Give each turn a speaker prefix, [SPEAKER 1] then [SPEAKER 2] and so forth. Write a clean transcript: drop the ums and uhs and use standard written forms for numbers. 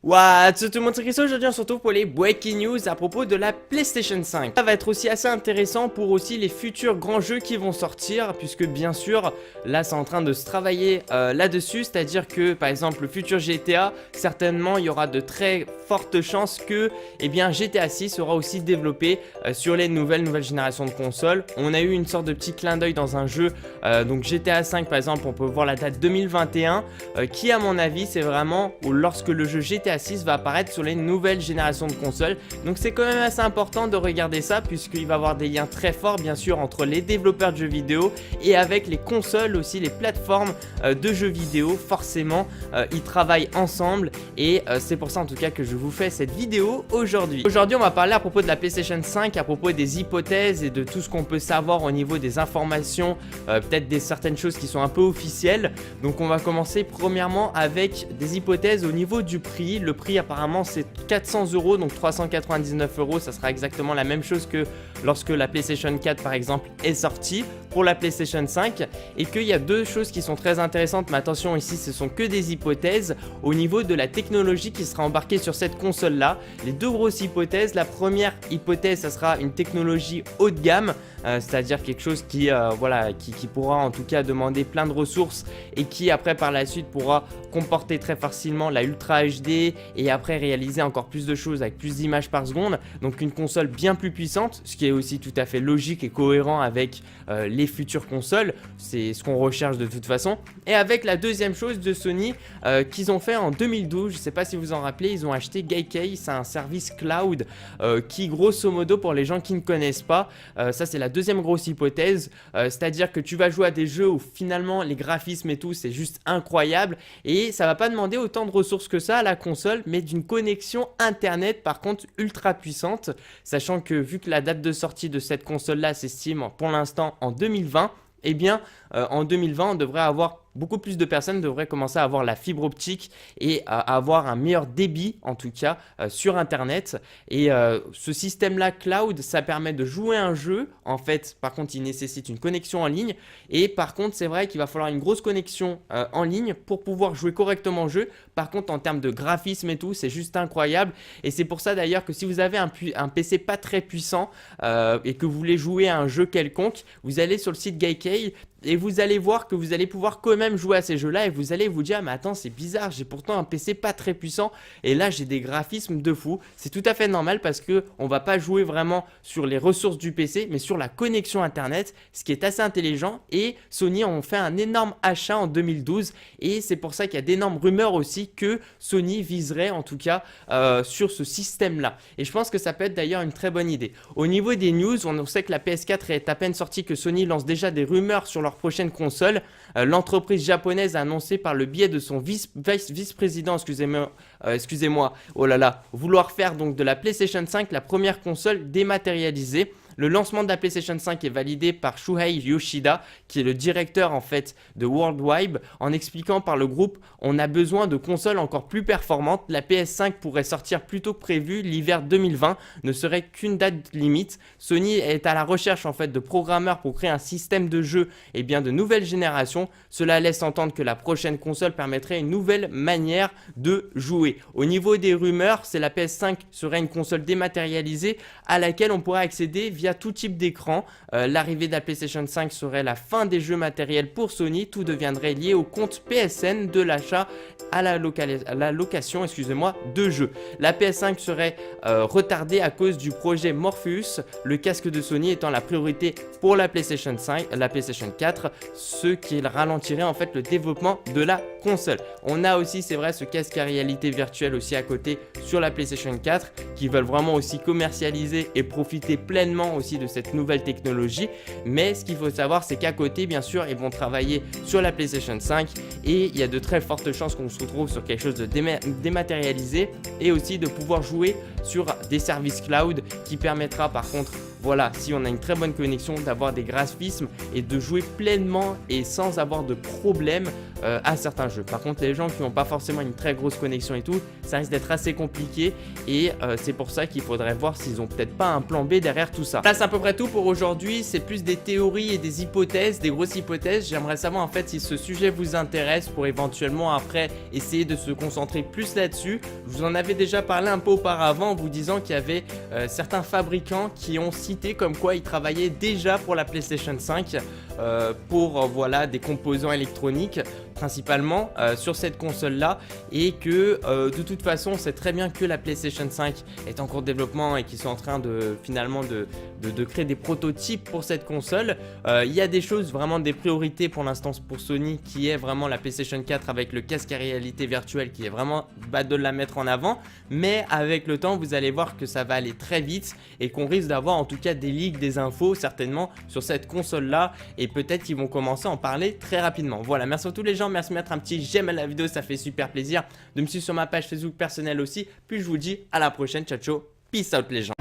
[SPEAKER 1] What's up tout le monde, c'est Chris. Aujourd'hui on se retrouve pour les breaking news à propos de la PlayStation 5. Ça va être aussi assez intéressant pour aussi les futurs grands jeux qui vont sortir, puisque bien sûr là c'est en train de se travailler là-dessus, c'est à dire que par exemple le futur GTA, certainement il y aura de très fortes chances que GTA 6 sera aussi développé sur les nouvelles générations de consoles. On a eu une sorte de petit clin d'œil dans un jeu, donc GTA 5 par exemple, on peut voir la date 2021 qui à mon avis c'est vraiment lorsque le jeu GTA 6 va apparaître sur les nouvelles générations de consoles. Donc c'est quand même assez important de regarder ça, puisqu'il va y avoir des liens très forts bien sûr entre les développeurs de jeux vidéo et avec les consoles aussi, les plateformes de jeux vidéo. Forcément ils travaillent ensemble et c'est pour ça en tout cas que je vous fais cette vidéo aujourd'hui. Aujourd'hui on va parler à propos de la PlayStation 5, à propos des hypothèses et de tout ce qu'on peut savoir au niveau des informations, peut-être des certaines choses qui sont un peu officielles. Donc on va commencer premièrement avec des hypothèses au niveau du prix. Le prix apparemment c'est 400 €, donc 399 €, ça sera exactement la même chose que lorsque la PlayStation 4 par exemple est sortie pour la PlayStation 5, et qu'il y a deux choses qui sont très intéressantes, mais attention ici ce sont que des hypothèses au niveau de la technologie qui sera embarquée sur cette console là. Les deux grosses hypothèses, la première hypothèse ça sera une technologie haut de gamme, c'est-à-dire quelque chose qui pourra en tout cas demander plein de ressources et qui après par la suite pourra comporter très facilement la Ultra HD et après réaliser encore plus de choses avec plus d'images par seconde. Donc une console bien plus puissante, ce qui est aussi tout à fait logique et cohérent avec les futures consoles, c'est ce qu'on recherche de toute façon. Et avec la deuxième chose de Sony qu'ils ont fait en 2012, je sais pas si vous en rappelez, ils ont acheté Gaikai, c'est un service cloud qui grosso modo, pour les gens qui ne connaissent pas, ça c'est la deuxième grosse hypothèse, c'est-à-dire que tu vas jouer à des jeux où finalement les graphismes et tout c'est juste incroyable, et ça va pas demander autant de ressources que ça à la console, mais d'une connexion internet par contre ultra puissante, sachant que vu que la date de sortie de cette console là s'estime pour l'instant en 2020, en 2020 on devrait avoir beaucoup plus de personnes devraient commencer à avoir la fibre optique et à avoir un meilleur débit en tout cas sur internet. Et ce système là cloud, ça permet de jouer un jeu. En fait par contre il nécessite une connexion en ligne, et par contre c'est vrai qu'il va falloir une grosse connexion en ligne pour pouvoir jouer correctement au jeu. Par contre en termes de graphisme et tout c'est juste incroyable, et c'est pour ça d'ailleurs que si vous avez un PC pas très puissant et que vous voulez jouer à un jeu quelconque, vous allez sur le site Gaikai et vous allez voir que vous allez pouvoir quand même jouer à ces jeux-là, et vous allez vous dire mais attends c'est bizarre, j'ai pourtant un PC pas très puissant et là j'ai des graphismes de fou. C'est tout à fait normal parce que on va pas jouer vraiment sur les ressources du PC mais sur la connexion internet, ce qui est assez intelligent. Et Sony ont fait un énorme achat en 2012, et c'est pour ça qu'il y a d'énormes rumeurs aussi que Sony viserait en tout cas sur ce système-là, et je pense que ça peut être d'ailleurs une très bonne idée. Au niveau des news, on sait que la PS4 est à peine sortie que Sony lance déjà des rumeurs sur leur prochaine console. L'entreprise japonaise a annoncé par le biais de son vice-président, excusez-moi, oh là là, vouloir faire donc de la PlayStation 5 la première console dématérialisée. Le lancement de la PlayStation 5 est validé par Shuhei Yoshida, qui est le directeur en fait de Worldwide, en expliquant par le groupe: on a besoin de consoles encore plus performantes. La PS5 pourrait sortir plus tôt que prévu, l'hiver 2020 ne serait qu'une date limite. Sony est à la recherche en fait de programmeurs pour créer un système de jeu de nouvelle génération. Cela laisse entendre que la prochaine console permettrait une nouvelle manière de jouer. Au niveau des rumeurs, c'est la PS5 serait une console dématérialisée à laquelle on pourrait accéder via tout type d'écran. L'arrivée de la PlayStation 5 serait la fin des jeux matériels pour Sony. Tout deviendrait lié au compte PSN de l'achat à la location de jeux. La PS5 serait retardée à cause du projet Morpheus, le casque de Sony étant la priorité pour la PlayStation 4, ce qui ralentirait en fait le développement de la console. On a aussi, c'est vrai, ce casque à réalité virtuelle aussi à côté sur la PlayStation 4, qui veulent vraiment aussi commercialiser et profiter pleinement aussi de cette nouvelle technologie. Mais ce qu'il faut savoir, c'est qu'à côté bien sûr ils vont travailler sur la PlayStation 5, et il y a de très fortes chances qu'on se retrouve sur quelque chose de dématérialisé, et aussi de pouvoir jouer sur des services cloud qui permettra par contre voilà, si on a une très bonne connexion, d'avoir des graphismes et de jouer pleinement et sans avoir de problème à certains jeux. Par contre, les gens qui n'ont pas forcément une très grosse connexion et tout, ça risque d'être assez compliqué et c'est pour ça qu'il faudrait voir s'ils ont peut-être pas un plan B derrière tout ça. Là, c'est à peu près tout pour aujourd'hui. C'est plus des théories et des hypothèses, des grosses hypothèses. J'aimerais savoir en fait si ce sujet vous intéresse pour éventuellement après essayer de se concentrer plus là-dessus. Je vous en avais déjà parlé un peu auparavant en vous disant qu'il y avait certains fabricants qui ont cité comme quoi ils travaillaient déjà pour la PlayStation 5 pour voilà des composants électroniques principalement sur cette console là et que de toute façon on sait très bien que la PlayStation 5 est en cours de développement et qu'ils sont en train de finalement de créer des prototypes pour cette console. Il y a des choses vraiment des priorités pour l'instant pour Sony qui est vraiment la PlayStation 4 avec le casque à réalité virtuelle qui est vraiment de la mettre en avant, mais avec le temps vous allez voir que ça va aller très vite et qu'on risque d'avoir en tout cas des leaks, des infos certainement sur cette console là et peut-être qu'ils vont commencer à en parler très rapidement. Voilà, merci à tous les gens, merci de mettre un petit j'aime à la vidéo, ça fait super plaisir, de me suivre sur ma page Facebook personnelle aussi, puis je vous dis à la prochaine, ciao ciao, peace out les gens.